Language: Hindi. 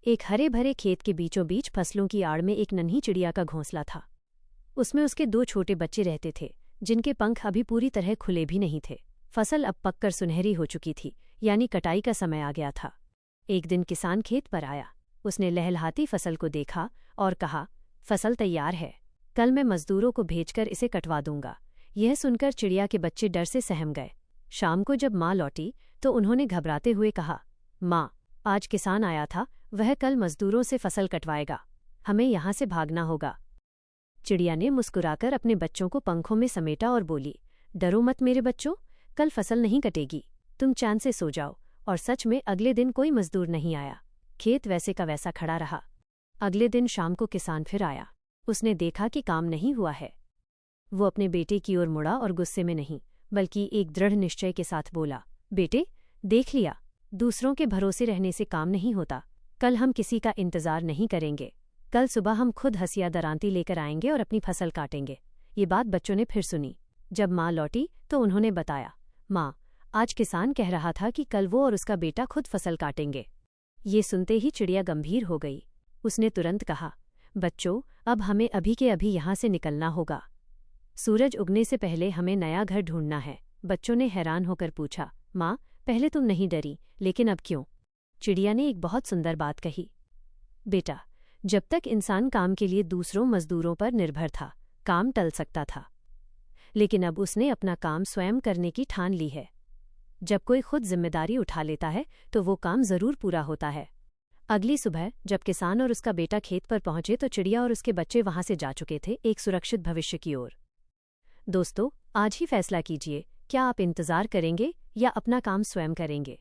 एक हरे भरे खेत के बीचों बीच फसलों की आड़ में एक नन्ही चिड़िया का घोंसला था। उसमें उसके 2 छोटे बच्चे रहते थे, जिनके पंख अभी पूरी तरह खुले भी नहीं थे। फसल अब पककर सुनहरी हो चुकी थी, यानी कटाई का समय आ गया था। एक दिन किसान खेत पर आया। उसने लहलहाती फसल को देखा और कहा, फसल तैयार है, कल मैं मजदूरों को भेजकर इसे कटवा दूंगा। यह सुनकर चिड़िया के बच्चे डर से सहम गए। शाम को जब माँ लौटी तो उन्होंने घबराते हुए कहा, माँ, आज किसान आया था, वह कल मजदूरों से फसल कटवाएगा, हमें यहाँ से भागना होगा। चिड़िया ने मुस्कुराकर अपने बच्चों को पंखों में समेटा और बोली, डरो मत मेरे बच्चों, कल फसल नहीं कटेगी, तुम चैन से सो जाओ। और सच में अगले दिन कोई मजदूर नहीं आया। खेत वैसे का वैसा खड़ा रहा। अगले दिन शाम को किसान फिर आया। उसने देखा कि काम नहीं हुआ है। वो अपने बेटे की ओर मुड़ा और गुस्से में नहीं, बल्कि एक दृढ़ निश्चय के साथ बोला, बेटे, देख लिया, दूसरों के भरोसे रहने से काम नहीं होता। कल हम किसी का इंतजार नहीं करेंगे। कल सुबह हम खुद हसिया दरांती लेकर आएंगे और अपनी फसल काटेंगे। ये बात बच्चों ने फिर सुनी। जब माँ लौटी तो उन्होंने बताया, माँ, आज किसान कह रहा था कि कल वो और उसका बेटा खुद फसल काटेंगे। ये सुनते ही चिड़िया गंभीर हो गई। उसने तुरंत कहा, बच्चों, अब हमें अभी के अभी यहाँ से निकलना होगा। सूरज उगने से पहले हमें नया घर ढूंढना है। बच्चों ने हैरान होकर पूछा, माँ, पहले तुम नहीं डरी, लेकिन अब क्यों? चिड़िया ने एक बहुत सुंदर बात कही, बेटा, जब तक इंसान काम के लिए दूसरों मजदूरों पर निर्भर था, काम टल सकता था। लेकिन अब उसने अपना काम स्वयं करने की ठान ली है। जब कोई खुद जिम्मेदारी उठा लेता है तो वो काम जरूर पूरा होता है। अगली सुबह जब किसान और उसका बेटा खेत पर पहुंचे तो चिड़िया और उसके बच्चे वहां से जा चुके थे, एक सुरक्षित भविष्य की ओर। दोस्तों, आज ही फैसला कीजिए, क्या आप इंतजार करेंगे या अपना काम स्वयं करेंगे?